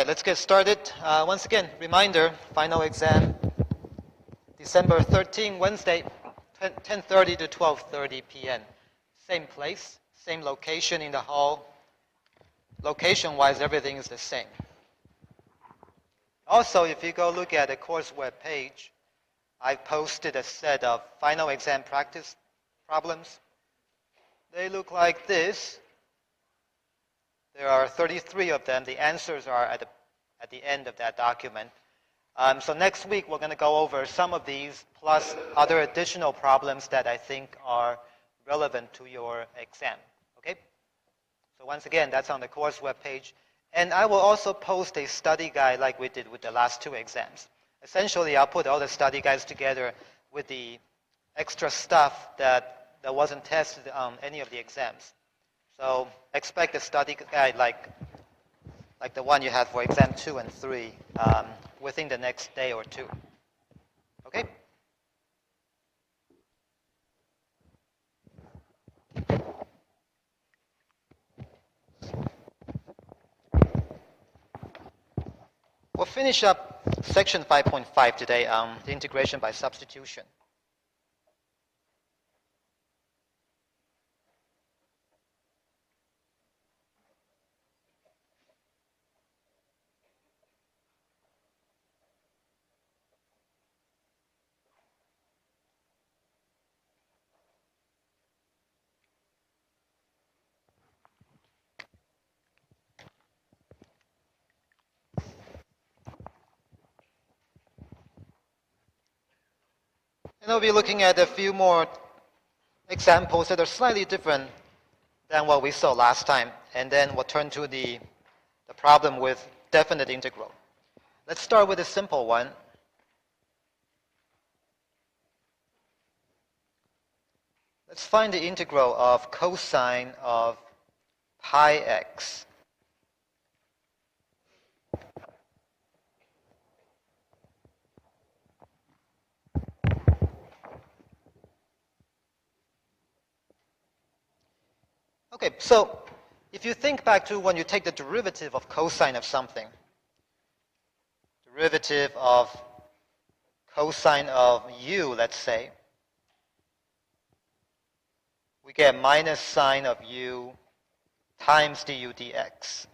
right, let's get started. Once again, reminder, final exam, December 13, Wednesday, 10:30 to 12:30 p.m. Same place, same location in the hall. Location-wise, everything is the same. Also, if you go look at the course web page, I've posted a set of final exam practice problems. They look like this. There are 33 of them. The answers are at the end of that document. So next week, we're going to go over some of these, plus other additional problems that I think are relevant to your exam. Okay? So once again, that's on the course webpage. And I will also post a study guide like we did with the last two exams. Essentially, I'll put all the study guides together with the extra stuff that wasn't tested on any of the exams. So expect a study guide like the one you had for exam 2 and 3 within the next day or two. Okay? We'll finish up section 5.5 today on the integration by substitution. And we'll be looking at a few more examples that are slightly different than what we saw last time. And then we'll turn to the problem with definite integral. Let's start with a simple one. Let's find the integral of cosine of pi x. Okay, so if you think back to when you take the derivative of cosine of something, derivative of cosine of u, let's say, we get minus sine of u times du dx.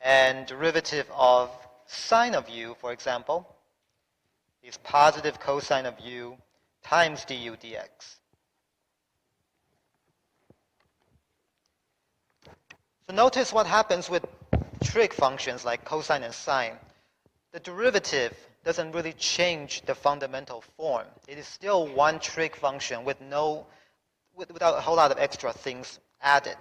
And derivative of sine of u, for example, is positive cosine of u times du dx. So notice what happens with trig functions like cosine and sine. The derivative doesn't really change the fundamental form. It is still one trig function without a whole lot of extra things added.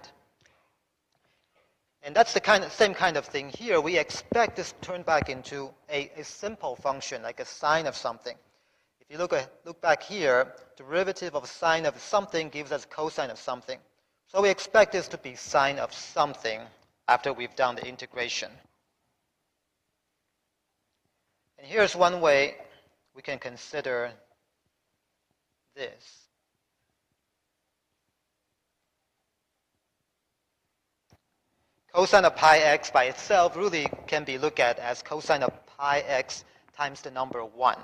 And that's the same kind of thing here. We expect this to turn back into a simple function, like a sine of something. If you look back here, derivative of sine of something gives us cosine of something. So we expect this to be sine of something after we've done the integration. And here's one way we can consider this. Cosine of pi x by itself really can be looked at as cosine of pi x times the number 1.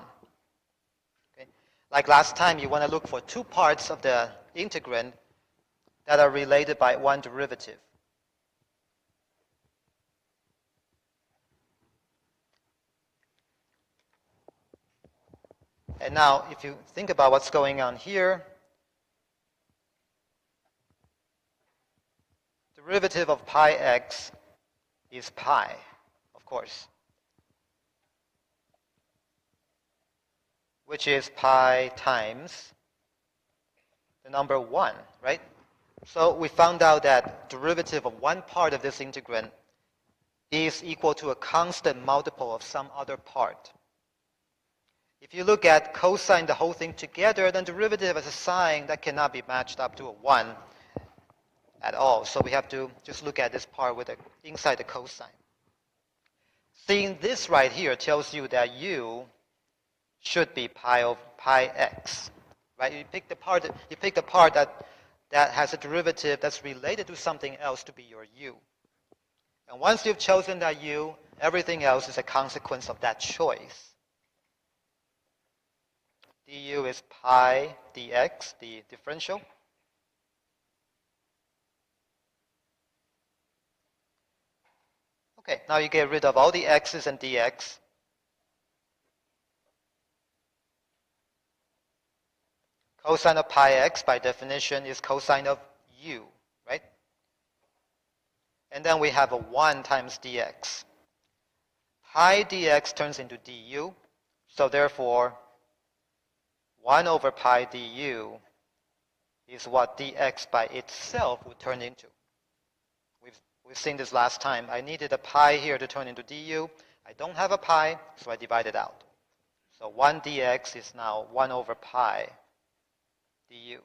Okay? Like last time, you want to look for two parts of the integrand that are related by one derivative. And now, if you think about what's going on here, derivative of pi x is pi, of course, which is pi times the number 1, right? So we found out that derivative of one part of this integrand is equal to a constant multiple of some other part. If you look at cosine, the whole thing together, then derivative as a sine, that cannot be matched up to a 1 at all. So we have to just look at this part with inside the cosine. Seeing this right here tells you that u should be pi of pi x, right? You pick the part that has a derivative that's related to something else to be your u. And once you've chosen that u, everything else is a consequence of that choice. Du is pi dx, the differential. Okay, now you get rid of all the x's and dx. Cosine of pi x, by definition, is cosine of u, right? And then we have a 1 times dx. Pi dx turns into du, so therefore 1 over pi du is what dx by itself would turn into. We've seen this last time. I needed a pi here to turn into du. I don't have a pi, so I divide it out. So 1 dx is now 1 over pi du.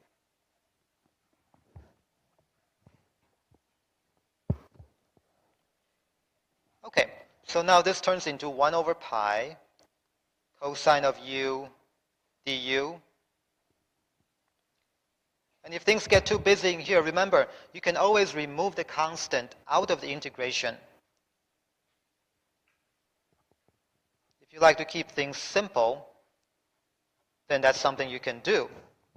Okay, so now this turns into 1 over pi cosine of u du. And if things get too busy in here, remember, you can always remove the constant out of the integration. If you like to keep things simple, then that's something you can do.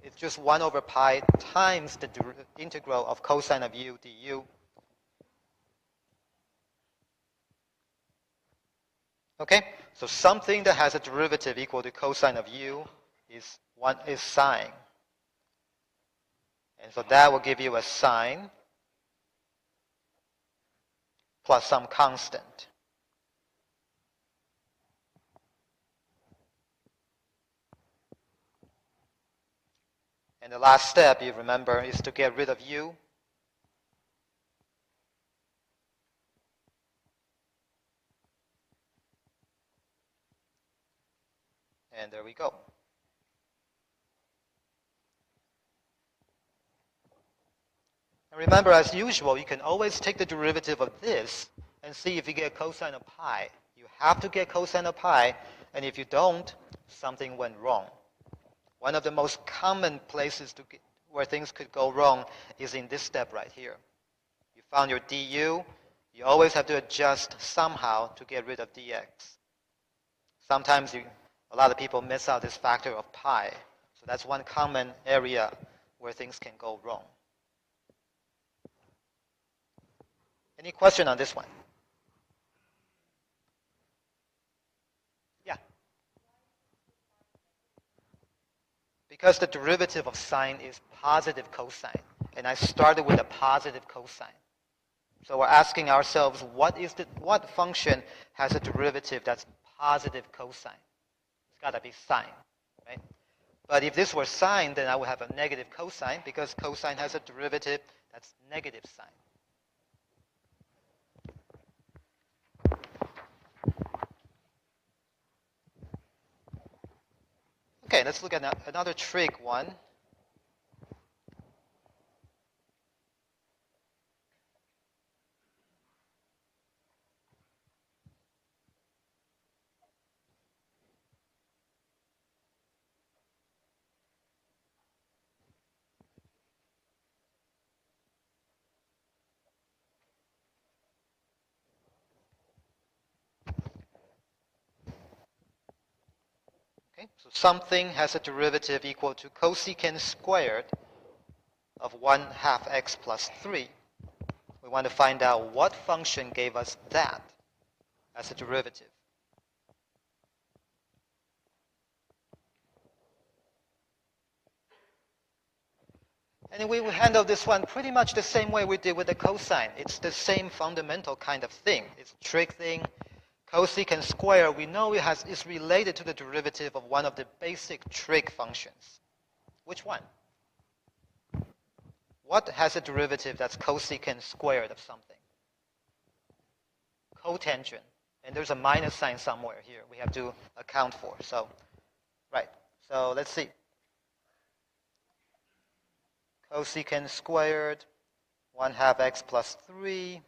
It's just 1 over pi times the integral of cosine of u du. Okay, so something that has a derivative equal to cosine of u is sine. And so that will give you a sine plus some constant. And the last step, you remember, is to get rid of u. And there we go. And remember, as usual, you can always take the derivative of this and see if you get cosine of pi. You have to get cosine of pi, and if you don't, something went wrong. One of the most common places where things could go wrong is in this step right here. You found your du. You always have to adjust somehow to get rid of dx. Sometimes a lot of people miss out this factor of pi. So that's one common area where things can go wrong. Any question on this one? Yeah. Because the derivative of sine is positive cosine, and I started with a positive cosine. So we're asking ourselves, what function has a derivative that's positive cosine? It's got to be sine, right? But if this were sine, then I would have a negative cosine, because cosine has a derivative that's negative sine. Okay, let's look at another trig one. Okay, so something has a derivative equal to cosecant squared of 1/2 x plus 3. We want to find out what function gave us that as a derivative. And we will handle this one pretty much the same way we did with the cosine. It's the same fundamental kind of thing. It's a trig thing. Cosecant square, we know is related to the derivative of one of the basic trig functions. Which one? What has a derivative that's cosecant squared of something? Cotangent. And there's a minus sign somewhere here we have to account for. So, right. So let's see. Cosecant squared, 1/2 x plus 3.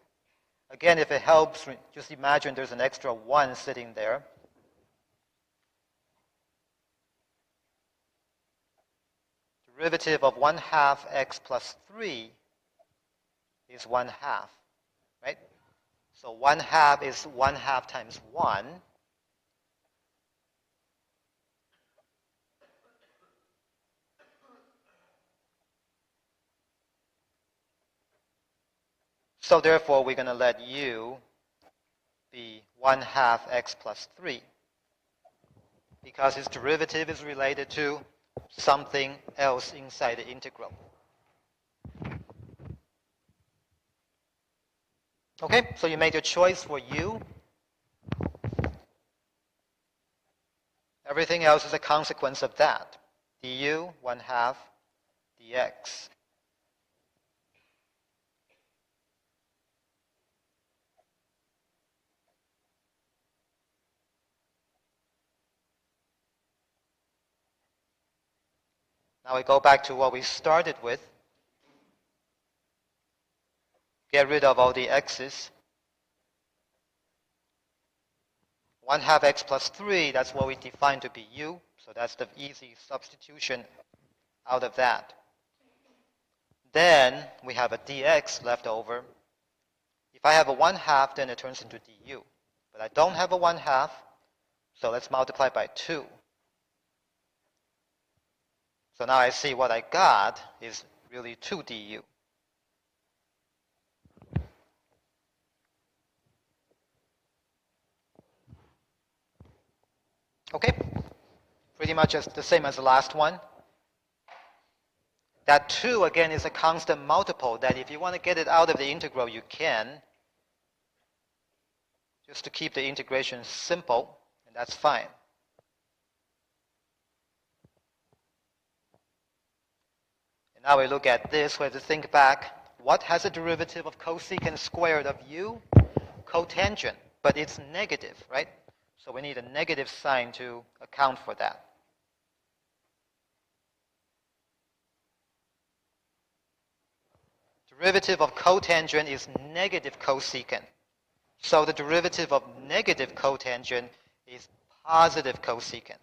Again, if it helps, just imagine there's an extra 1 sitting there. Derivative of 1/2 x plus 3 is 1/2, right? So 1/2 is 1/2 times 1. So therefore, we're going to let u be 1/2 x plus 3 because its derivative is related to something else inside the integral. Okay, so you made your choice for u. Everything else is a consequence of that. du 1/2 dx. Now we go back to what we started with. Get rid of all the x's. 1/2 x plus 3, that's what we defined to be u. So that's the easy substitution out of that. Then we have a dx left over. If I have a 1/2, then it turns into du. But I don't have a 1/2, so let's multiply by 2. So now I see what I got is really 2 du. Okay, pretty much the same as the last one. That 2, again, is a constant multiple that if you want to get it out of the integral, you can. Just to keep the integration simple, and that's fine. And now we look at this, we have to think back. What has a derivative of cosecant squared of u? Cotangent, but it's negative, right? So we need a negative sign to account for that. Derivative of cotangent is negative cosecant. So the derivative of negative cotangent is positive cosecant.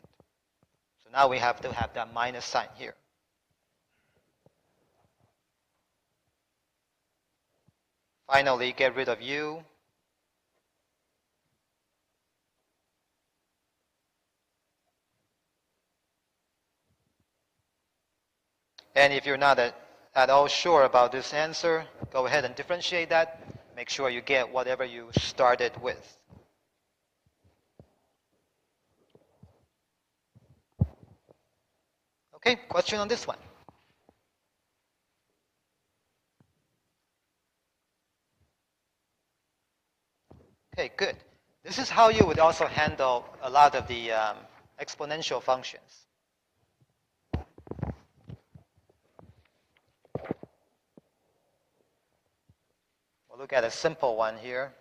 So now we have to have that minus sign here. Finally, get rid of u. And if you're not at all sure about this answer, go ahead and differentiate that. Make sure you get whatever you started with. Okay, question on this one. Okay, good. This is how you would also handle a lot of the exponential functions. We'll look at a simple one here.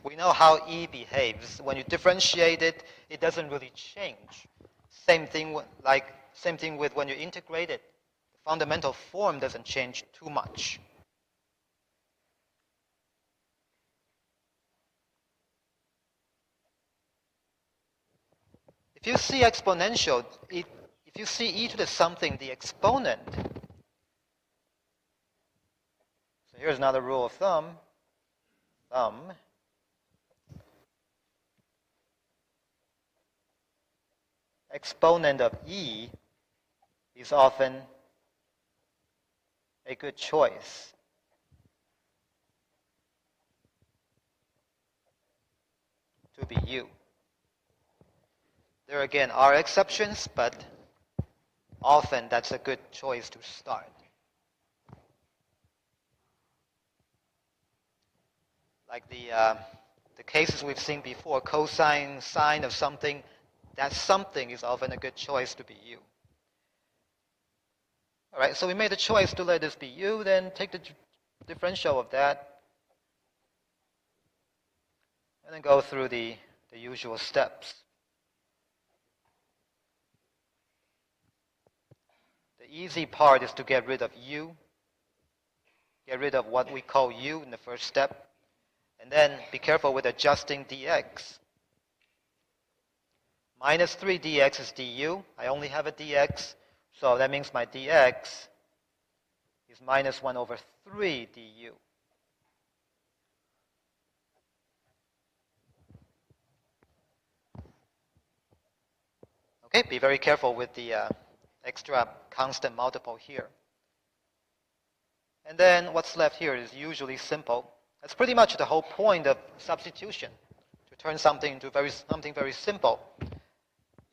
We know how e behaves. When you differentiate it, it doesn't really change. Same thing with when you integrate it. The fundamental form doesn't change too much. If you see exponential, if you see e to the something, the exponent. So here's another rule of thumb. Exponent of e is often a good choice. To be u. There again are exceptions, but often that's a good choice to start. Like the cases we've seen before, cosine, sine of something, that something is often a good choice to be u. All right, so we made a choice to let this be u, then take the differential of that, and then go through the usual steps. The easy part is to get rid of u, get rid of what we call u in the first step, and then be careful with adjusting dx. Minus 3 dx is du. I only have a dx, so that means my dx is minus 1 over 3 du. Okay, be very careful with the extra constant multiple here. And then what's left here is usually simple. That's pretty much the whole point of substitution, to turn something into something very simple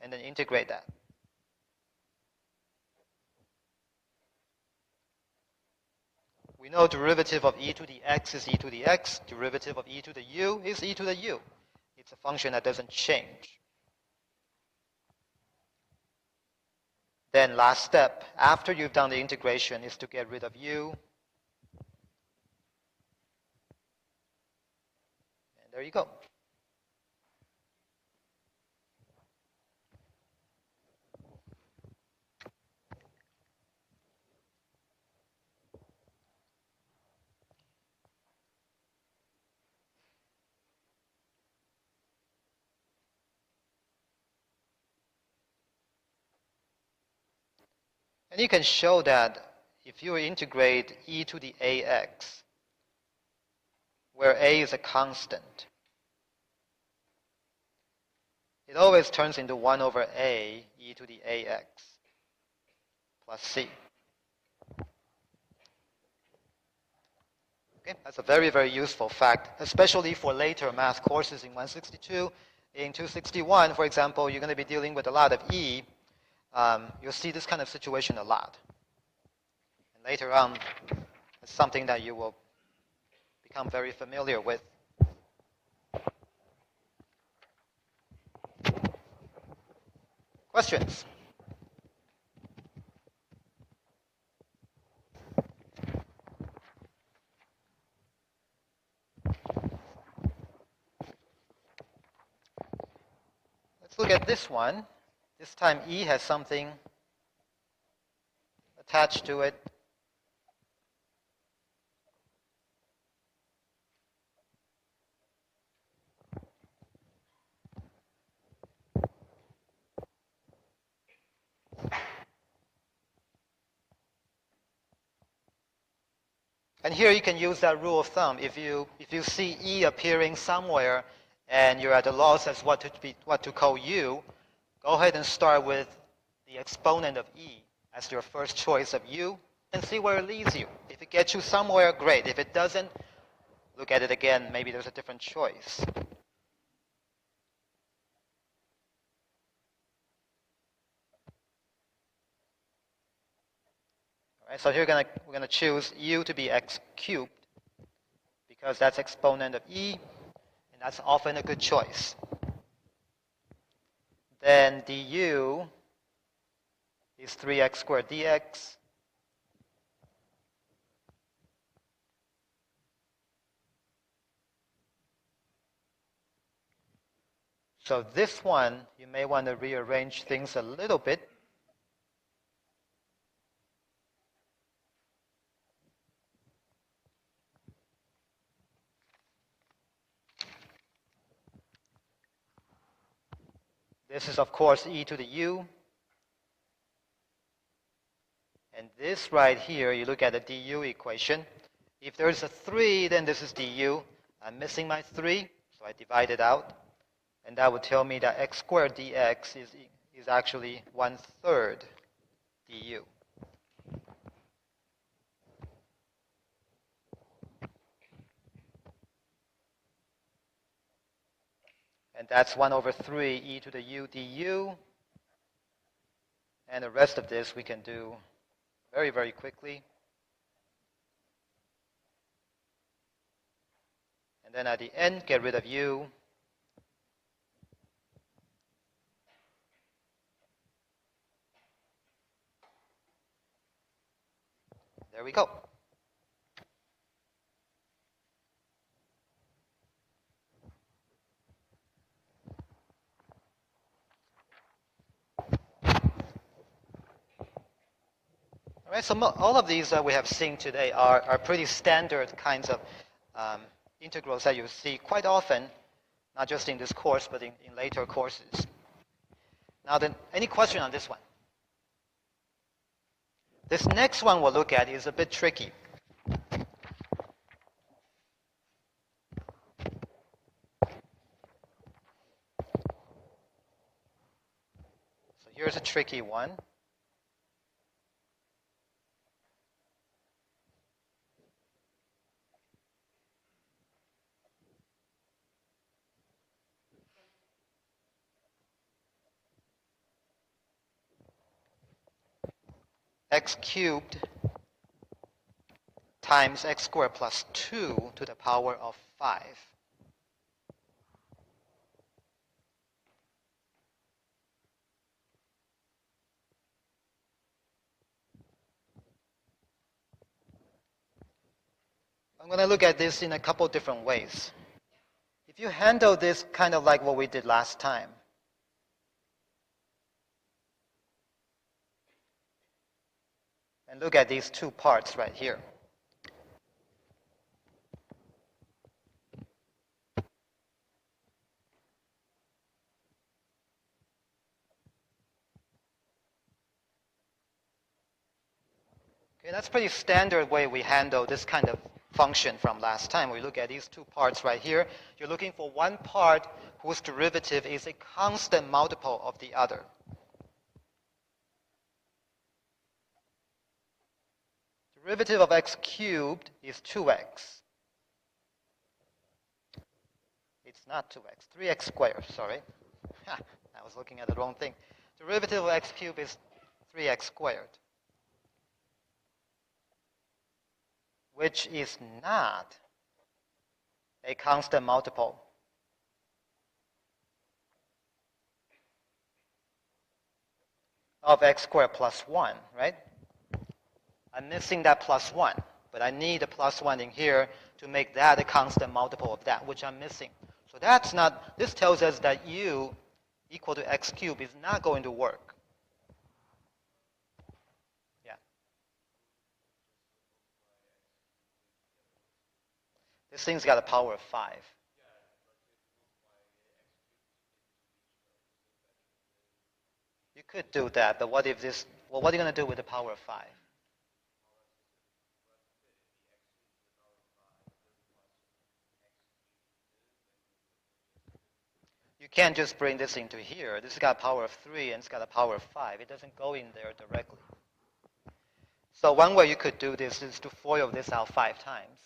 and then integrate that. We know derivative of e to the x is e to the x. Derivative of e to the u is e to the u. It's a function that doesn't change. Then last step, after you've done the integration, is to get rid of u. And there you go. And you can show that if you integrate e to the ax, where a is a constant, it always turns into 1 over a e to the ax plus c. Okay, that's a very, very useful fact, especially for later math courses in 162. In 261, for example, you're going to be dealing with a lot of e. You'll see this kind of situation a lot. And later on, it's something that you will become very familiar with. Questions? Let's look at this one. This time e has something attached to it. And here you can use that rule of thumb. If you see e appearing somewhere and you're at a loss as what to call u, go ahead and start with the exponent of e as your first choice of u and see where it leads you. If it gets you somewhere, great. If it doesn't, look at it again. Maybe there's a different choice. All right, so here we're gonna choose u to be x cubed because that's exponent of e, and that's often a good choice. Then du is 3x squared dx. So this one, you may want to rearrange things a little bit. This is, of course, e to the u. And this right here, you look at the du equation. If there's a 3, then this is du. I'm missing my 3, so I divide it out. And that would tell me that x squared dx is actually 1/3 du. And that's 1 over 3 e to the u du. And the rest of this we can do very, very quickly. And then at the end, get rid of u. There we go. Right, so all of these that we have seen today are pretty standard kinds of integrals that you see quite often, not just in this course, but in later courses. Now then, any question on this one? This next one we'll look at is a bit tricky. So here's a tricky one. X cubed times x squared plus 2 to the power of 5. I'm going to look at this in a couple different ways. If you handle this kind of like what we did last time, and look at these two parts right here. Okay, that's pretty standard way we handle this kind of function from last time. We look at these two parts right here. You're looking for one part whose derivative is a constant multiple of the other. Derivative of x cubed is 2x. It's not 2x, 3x squared, sorry. I was looking at the wrong thing. Derivative of x cubed is 3x squared, which is not a constant multiple of x squared plus 1, right? I'm missing that plus 1, but I need a plus 1 in here to make that a constant multiple of that, which I'm missing. So that's not, this tells us that u equal to x cubed is not going to work. Yeah. This thing's got a power of 5. You could do that, but what if this, well, what are you going to do with the power of 5? You can't just bring this into here. This has got a power of 3 and it's got a power of 5. It doesn't go in there directly. So one way you could do this is to FOIL this out 5 times.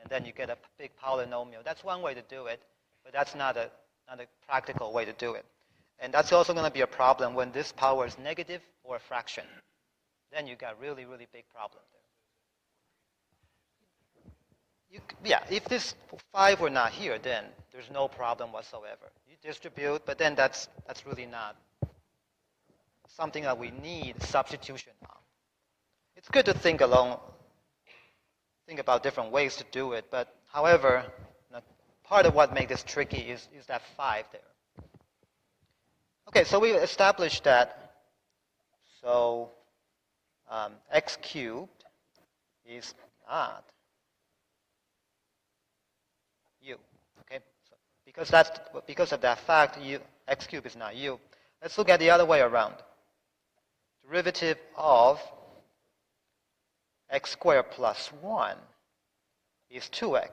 And then you get a big polynomial. That's one way to do it, but that's not a practical way to do it. And that's also going to be a problem when this power is negative or a fraction. Then you got really, really big problem there. Yeah, if this 5 were not here, then there's no problem whatsoever. You distribute, but then that's really not something that we need substitution on. It's good to think about different ways to do it, but however, part of what makes this tricky is that 5 there. Okay, so we established that. So x cubed is not u. Okay, so because of that fact, x cubed is not u. Let's look at the other way around. Derivative of x squared plus 1 is 2x,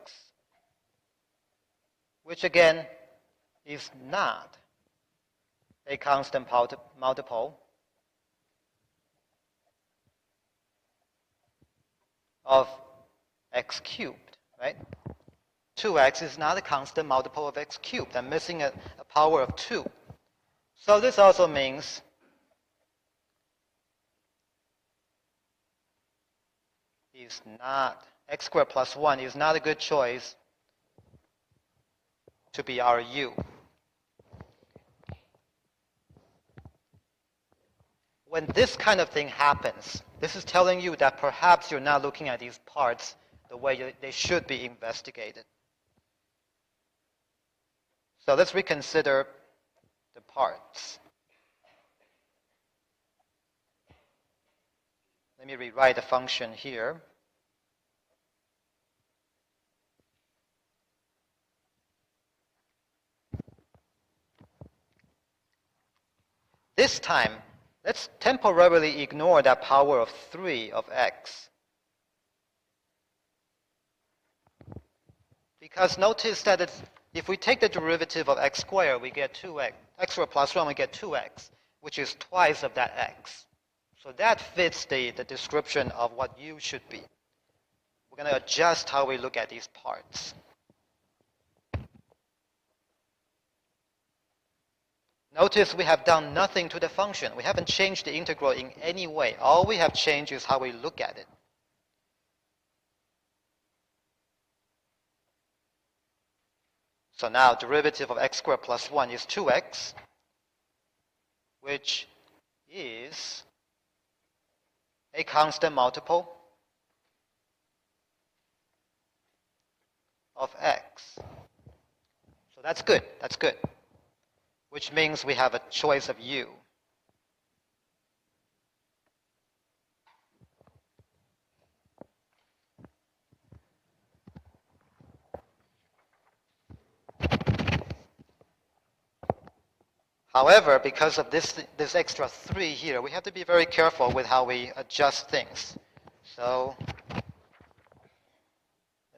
which again is not a constant multiple of x cubed, right? 2x is not a constant multiple of x cubed. I'm missing a power of 2. So this also means is not, x squared plus 1 is not a good choice to be our u. When this kind of thing happens, this is telling you that perhaps you're not looking at these parts the way they should be investigated. So let's reconsider the parts. Let me rewrite the function here. This time, let's temporarily ignore that power of 3 of x. Because notice that if we take the derivative of x squared, we get 2x. X squared plus 1, we get 2x, which is twice of that x. So that fits the description of what u should be. We're going to adjust how we look at these parts. Notice we have done nothing to the function. We haven't changed the integral in any way. All we have changed is how we look at it. So now derivative of x squared plus 1 is 2x, which is a constant multiple of x. So that's good. That's good. Which means we have a choice of u. However, because of this extra 3 here, we have to be very careful with how we adjust things. So let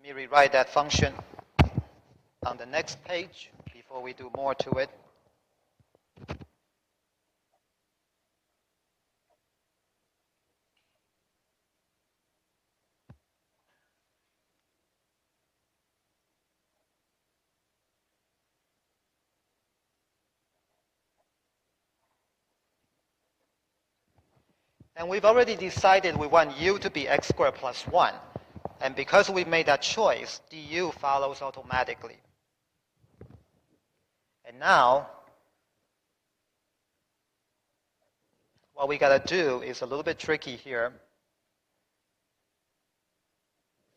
me rewrite that function on the next page before we do more to it. And we've already decided we want u to be x squared plus 1. And because we made that choice, du follows automatically. And now, what we got to do is a little bit tricky here.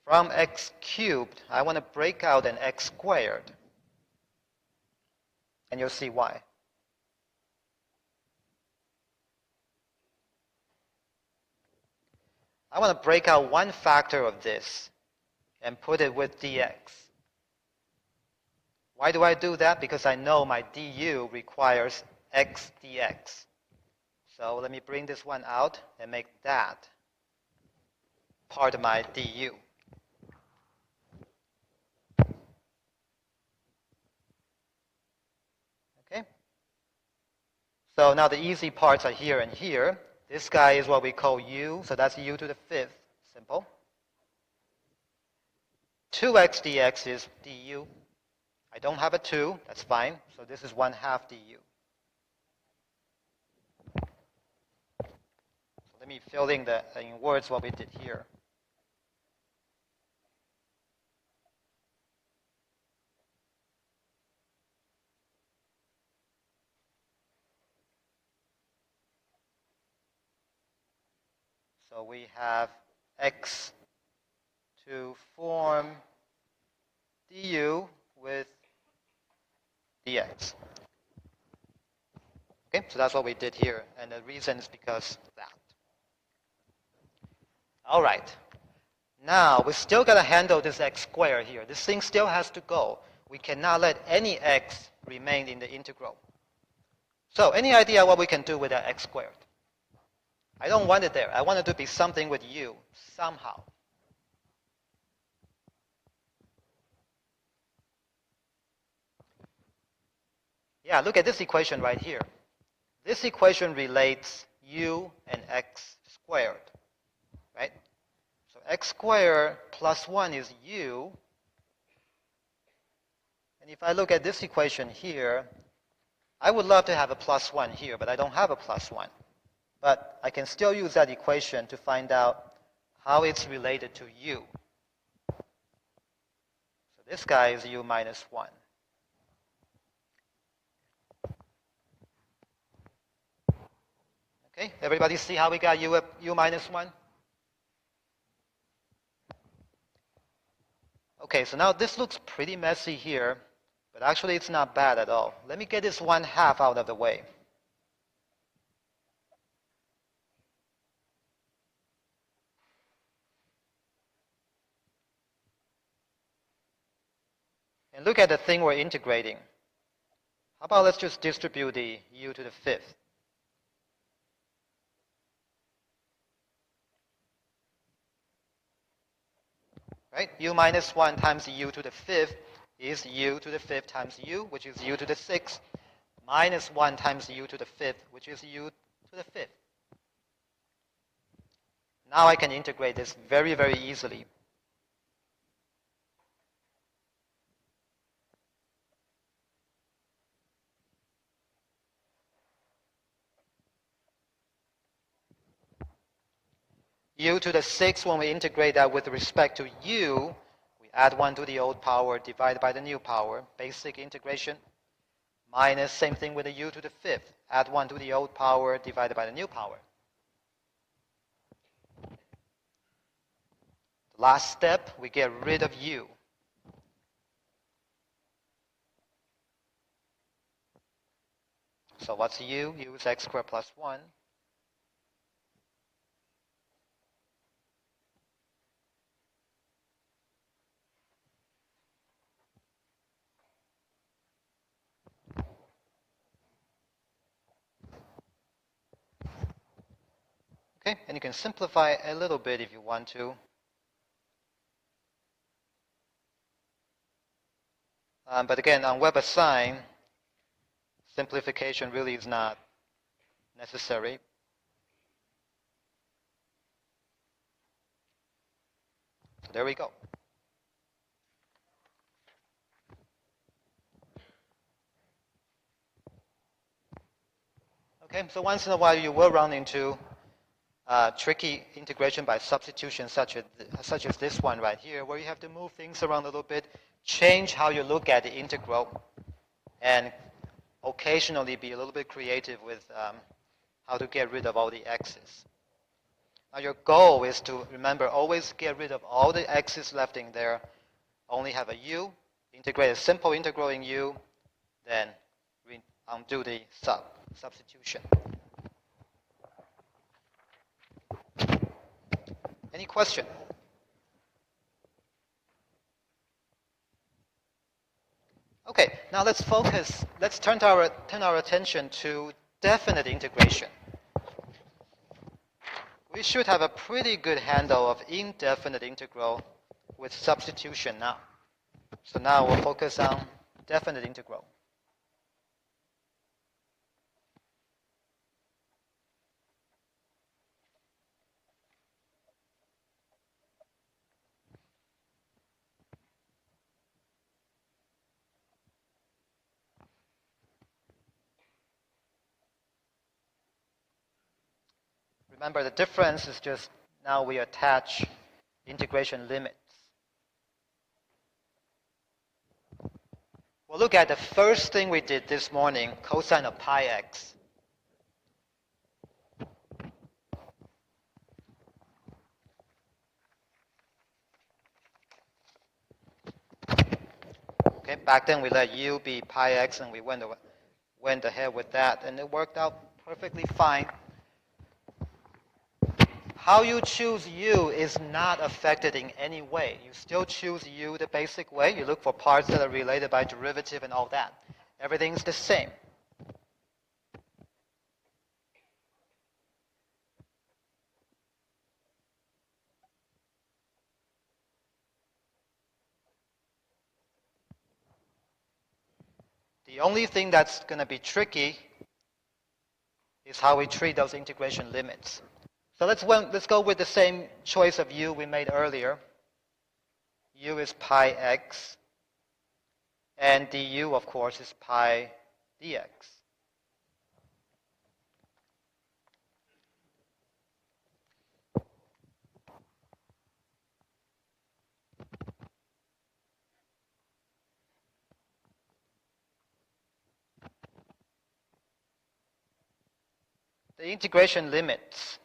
From x cubed, I want to break out an x squared. And you'll see why. I want to break out one factor of this and put it with dx. Why do I do that? Because I know my du requires x dx. So let me bring this one out and make that part of my du. Okay? So now the easy parts are here and here. This guy is what we call u, so that's u to the 5th, simple. 2x dx is du. I don't have a 2, that's fine, so this is 1/2 du. So let me fill in words what we did here. So we have x to form du with dx. Okay, so that's what we did here, and the reason is because of that. All right. Now, we still got to handle this x squared here. This thing still has to go. We cannot let any x remain in the integral. So, any idea what we can do with that x squared? I don't want it there. I want it to be something with u, somehow. Yeah, look at this equation right here. This equation relates u and x squared, right? So x squared plus 1 is u. And if I look at this equation here, I would love to have a plus 1 here, but I don't have a plus 1. But I can still use that equation to find out how it's related to u. So this guy is u minus 1. Okay, everybody see how we got u minus 1? Okay, so now this looks pretty messy here, but actually it's not bad at all. Let me get this 1/2 out of the way. And look at the thing we're integrating. How about let's just distribute the u to the fifth. Right? U minus 1 times u to the fifth is u to the fifth times u, which is u to the sixth, minus 1 times u to the fifth, which is u to the fifth. Now I can integrate this very, very easily. U to the sixth, when we integrate that with respect to u, we add 1 to the old power divided by the new power, basic integration, minus same thing with the u to the fifth, add 1 to the old power divided by the new power. The last step, we get rid of u. So what's u? U is x squared plus 1. Okay, and you can simplify a little bit if you want to. But again, on WebAssign, simplification really is not necessary. So there we go. Okay, so once in a while you will run into tricky integration by substitution such as this one right here, where you have to move things around a little bit, change how you look at the integral, and occasionally be a little bit creative with how to get rid of all the x's. Now your goal is to remember, always get rid of all the x's left in there, only have a u, integrate a simple integral in u, then undo the substitution. Any question? Okay, now let's focus, let's turn our attention to definite integration. We should have a pretty good handle of indefinite integral with substitution now. So now we'll focus on definite integral. Remember, the difference is just now we attach integration limits. We'll look at the first thing we did this morning, cosine of pi x. Okay, back then we let u be pi x and we went ahead with that, and it worked out perfectly fine. How you choose u is not affected in any way. You still choose u the basic way. You look for parts that are related by derivative and all that. Everything's the same. The only thing that's going to be tricky is how we treat those integration limits. So let's go with the same choice of u we made earlier. U is pi x, and du, of course, is pi dx. The integration limits.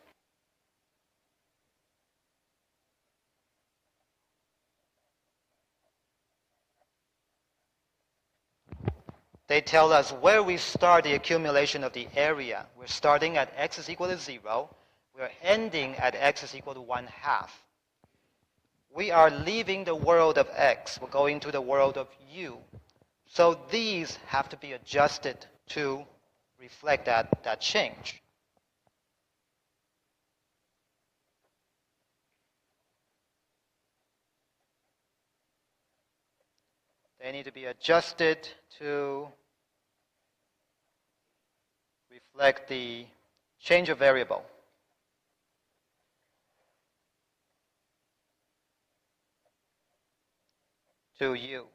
They tell us where we start the accumulation of the area. We're starting at x is equal to 0. We're ending at x is equal to 1/2. we are leaving the world of x. We're going to the world of u. So these have to be adjusted to reflect that change. They need to be adjusted to reflect the change of variable. To u.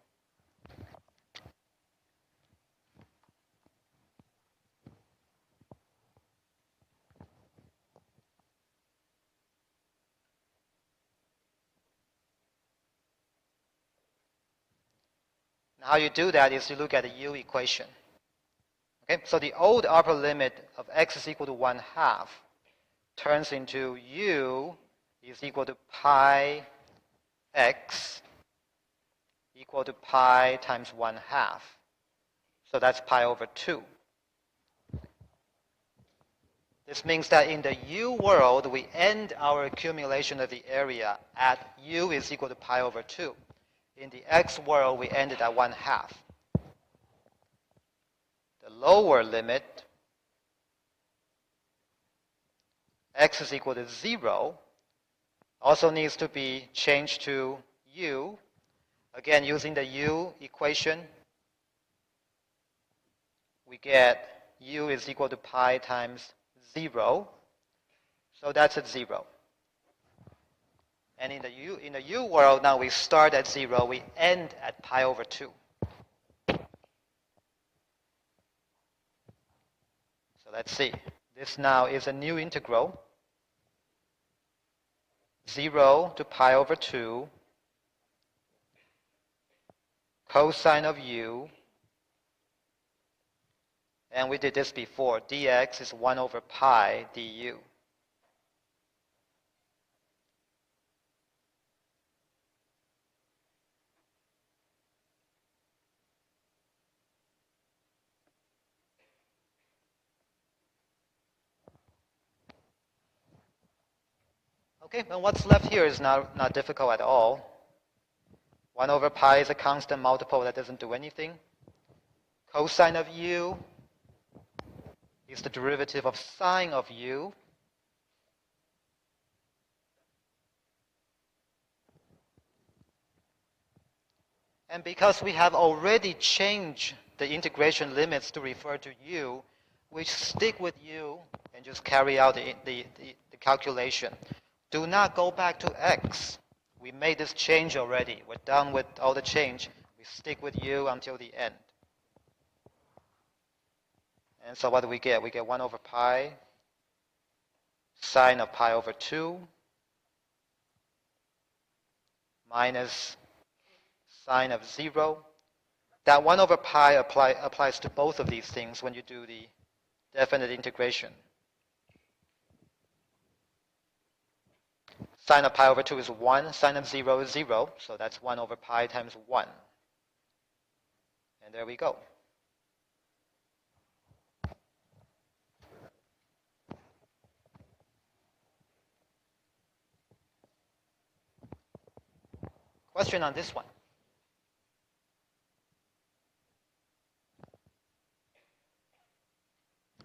Now how you do that is you look at the u equation. Okay, so the old upper limit of x is equal to 1/2 turns into u is equal to pi x equal to pi times 1/2. So that's pi over 2. This means that in the u world, we end our accumulation of the area at u is equal to pi over 2. In the x world, we end it at 1/2. The lower limit, x is equal to 0, also needs to be changed to u. Again, using the u equation, we get u is equal to pi times 0. So that's at 0. And in the u world, now we start at 0, we end at pi over 2. So let's see. This now is a new integral. 0 to pi over 2 cosine of u, and we did this before, dx is 1 over pi du. Okay, and what's left here is not difficult at all. 1 over pi is a constant multiple that doesn't do anything. Cosine of u is the derivative of sine of u. And because we have already changed the integration limits to refer to u, we stick with u and just carry out the calculation. Do not go back to x. We made this change already. We're done with all the change. We stick with u until the end. And so what do we get? We get 1 over pi sine of pi over 2 minus sine of 0. That 1 over pi applies to both of these things when you do the definite integration. Sine of pi over 2 is 1. Sine of 0 is 0. So that's 1 over pi times 1. And there we go. Question on this one.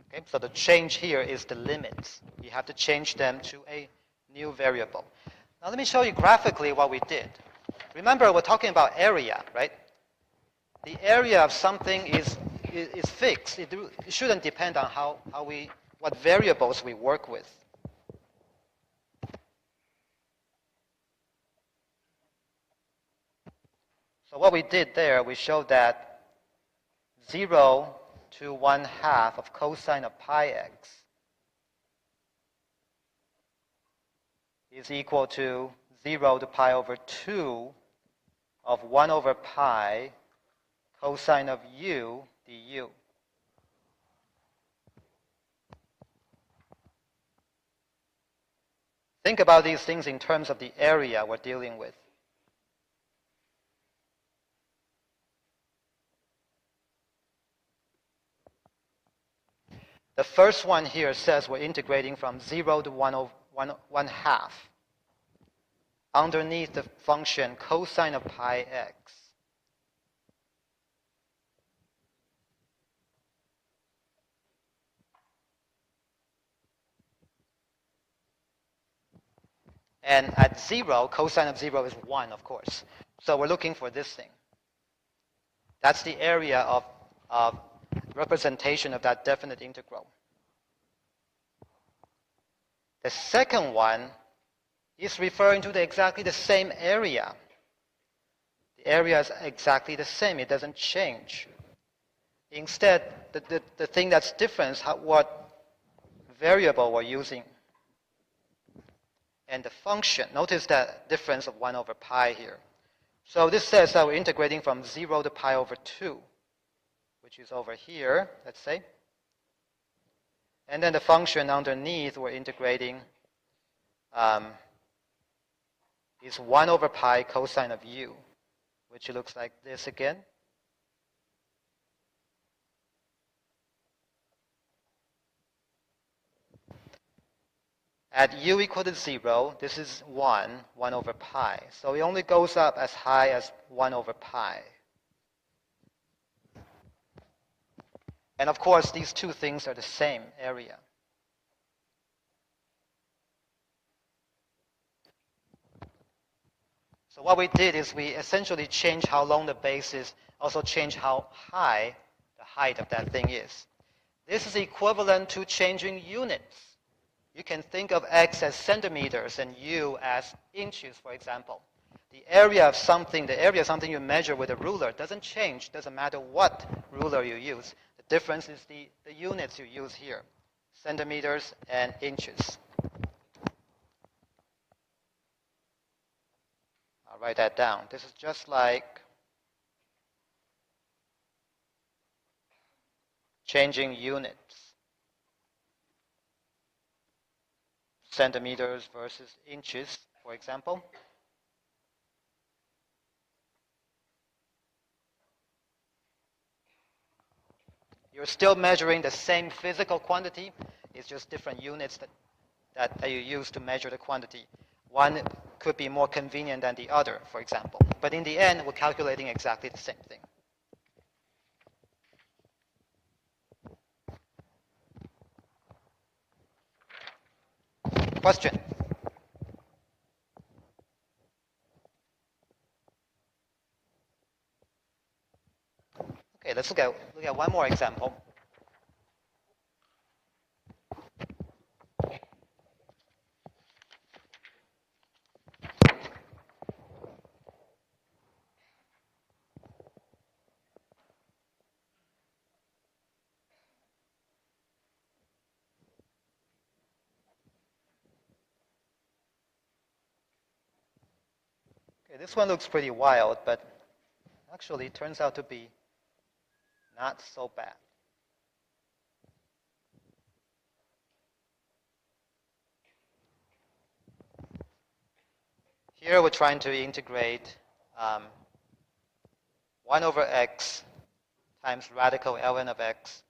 Okay, so the change here is the limits. You have to change them to a new variable. Now let me show you graphically what we did. Remember, we're talking about area, right? The area of something is fixed. It shouldn't depend on what variables we work with. So what we did there, we showed that 0 to 1/2 of cosine of pi x is equal to 0 to pi over 2 of 1 over pi cosine of u du. Think about these things in terms of the area we're dealing with. The first one here says we're integrating from 0 to 1/2. underneath the function cosine of pi x. And at 0, cosine of 0 is 1, of course. So we're looking for this thing. That's the area of representation of that definite integral. The second one is referring to exactly the same area. The area is exactly the same. It doesn't change. Instead, the thing that's different is what variable we're using. And the function, notice that difference of 1 over pi here. So this says that we're integrating from 0 to pi over 2, which is over here, let's say. And then the function underneath we're integrating is 1 over pi cosine of u, which looks like this again. At u equal to 0, this is 1 over pi. So it only goes up as high as 1 over pi. And of course, these two things are the same area. So what we did is we essentially changed how long the base is, also changed how high the height of that thing is. This is equivalent to changing units. You can think of x as centimeters and u as inches, for example. The area of something you measure with a ruler doesn't change, doesn't matter what ruler you use. The difference is the units you use here, centimeters and inches. I'll write that down. This is just like changing units. Centimeters versus inches, for example. You're still measuring the same physical quantity. It's just different units that you use to measure the quantity. One could be more convenient than the other, for example. But in the end, we're calculating exactly the same thing. Question? Okay, let's look at one more example. Okay, this one looks pretty wild, but actually it turns out to be not so bad. Here we're trying to integrate 1 over x times radical ln of x,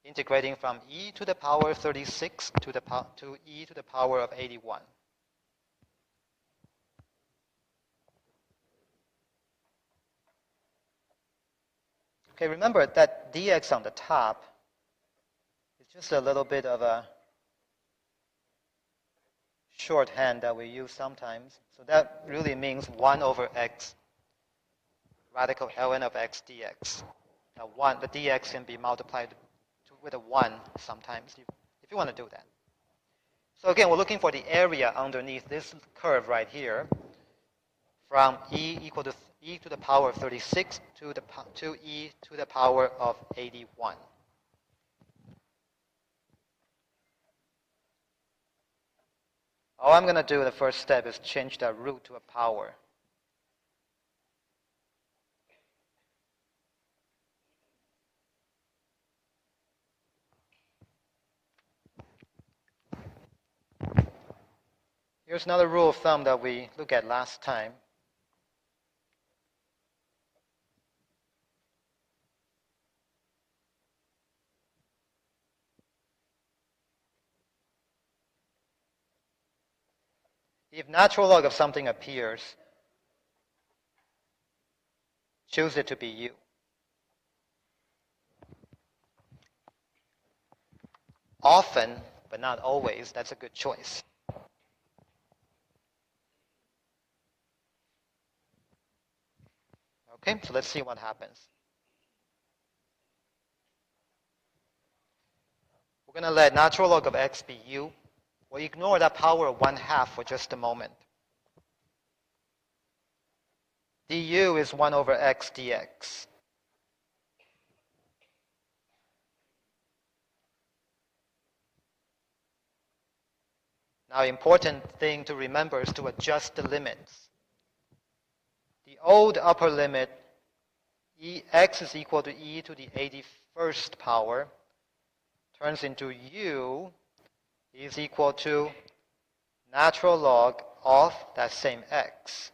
integrating from e to the power of 36 to e to the power of 81. Okay, remember that dx on the top is just a little bit of a shorthand that we use sometimes. So that really means 1 over x radical ln of x dx. Now the dx can be multiplied with a 1 sometimes if you want to do that. So again, we're looking for the area underneath this curve right here from e equal to e to the power of 36 to e to the power of 81. All I'm going to do in the first step is change that root to a power. Here's another rule of thumb that we looked at last time. If natural log of something appears, choose it to be u. Often, but not always, that's a good choice. Okay, so let's see what happens. We're going to let natural log of x be u. We'll ignore that power of 1/2 for just a moment. du is 1 over x dx. Now, important thing to remember is to adjust the limits. The old upper limit, x is equal to e to the 81st power, turns into u is equal to natural log of that same x.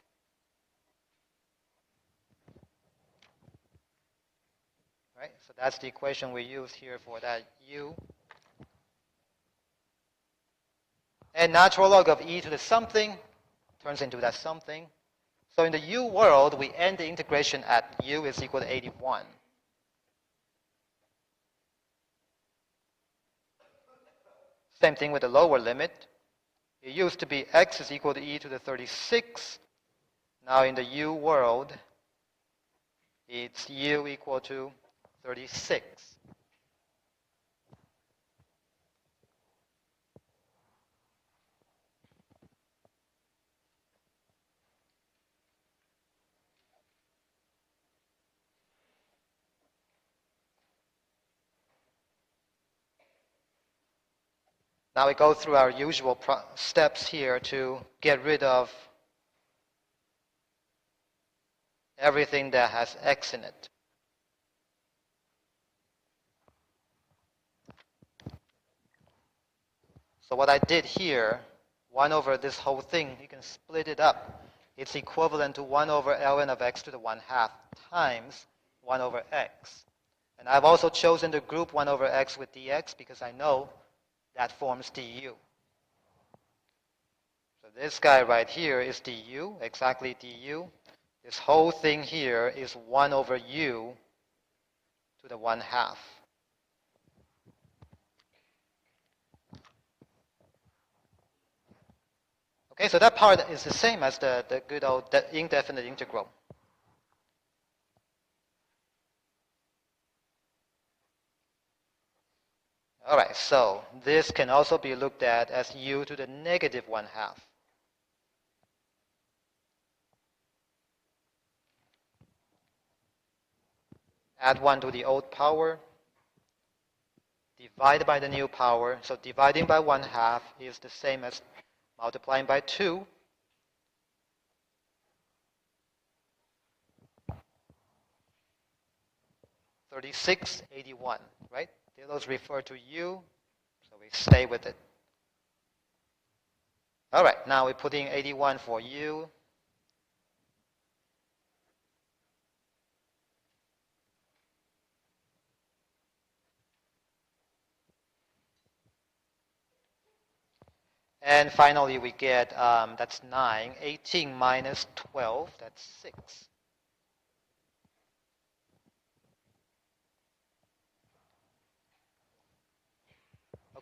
Right? So that's the equation we use here for that u. And natural log of e to the something turns into that something. So in the u world, we end the integration at u is equal to 81. Same thing with the lower limit. It used to be x is equal to e to the 36. Now in the u world, it's u equal to 36. Now we go through our usual steps here to get rid of everything that has x in it. So what I did here, 1 over this whole thing, you can split it up. It's equivalent to 1 over ln of x to the 1/2 times 1 over x. And I've also chosen to group 1 over x with dx because I know that forms du. So this guy right here is du, exactly du. This whole thing here is 1 over u to the 1/2. Okay, so that part is the same as the good old indefinite integral. All right, so this can also be looked at as u to the negative 1/2. Add 1 to the old power, divide by the new power. So dividing by 1/2 is the same as multiplying by 2. (3681), right? Those refer to u, so we stay with it. All right, now we put in 81 for u. And finally, we get, that's 9. 18 minus 12, that's 6.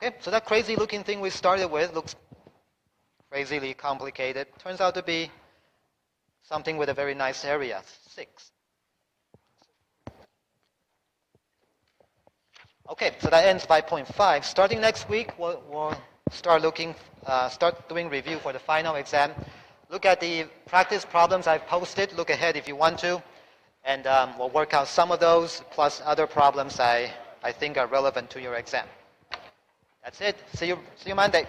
Okay, so that crazy looking thing we started with looks crazily complicated. Turns out to be something with a very nice area, 6. Okay, so that ends 5.5. Starting next week, we'll start doing review for the final exam. Look at the practice problems I've posted. Look ahead if you want to. And we'll work out some of those, plus other problems I think are relevant to your exam. That's it. See you Monday.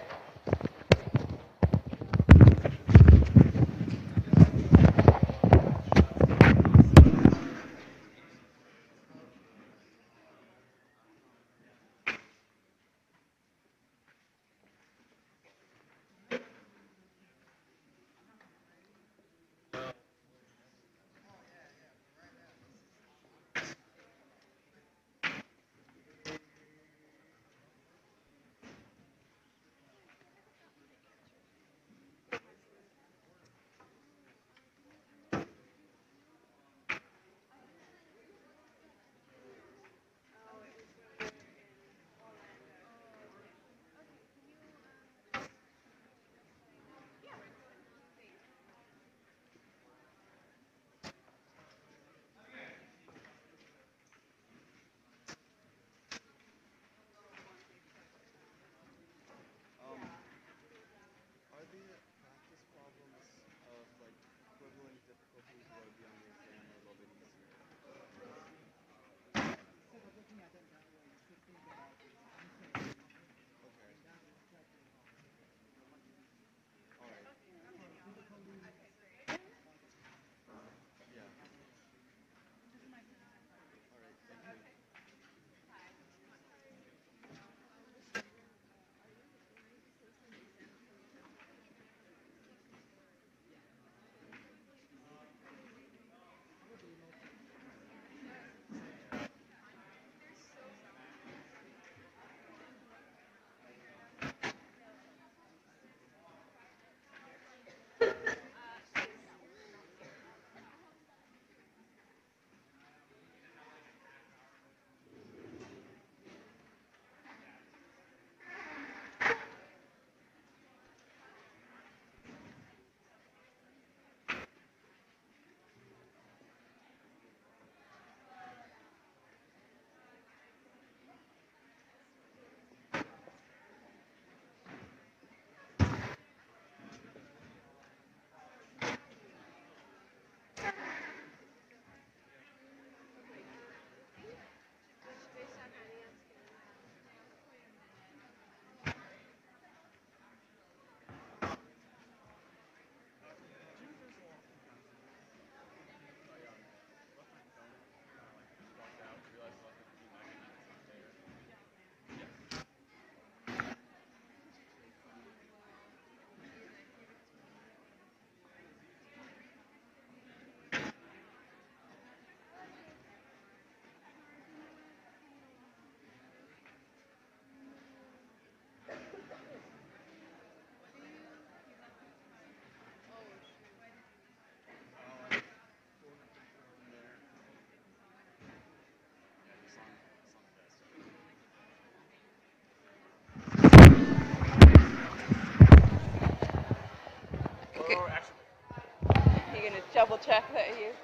Okay. Oh, actually, You're gonna double check that you.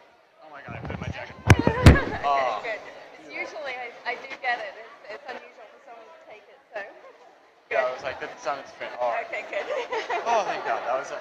oh my god, I put in my jacket. Okay, good. It's usually I do get it. It's unusual for someone to take it, so. Yeah, I was like, that sounded strange. Oh. Okay, good. Oh, thank God. That was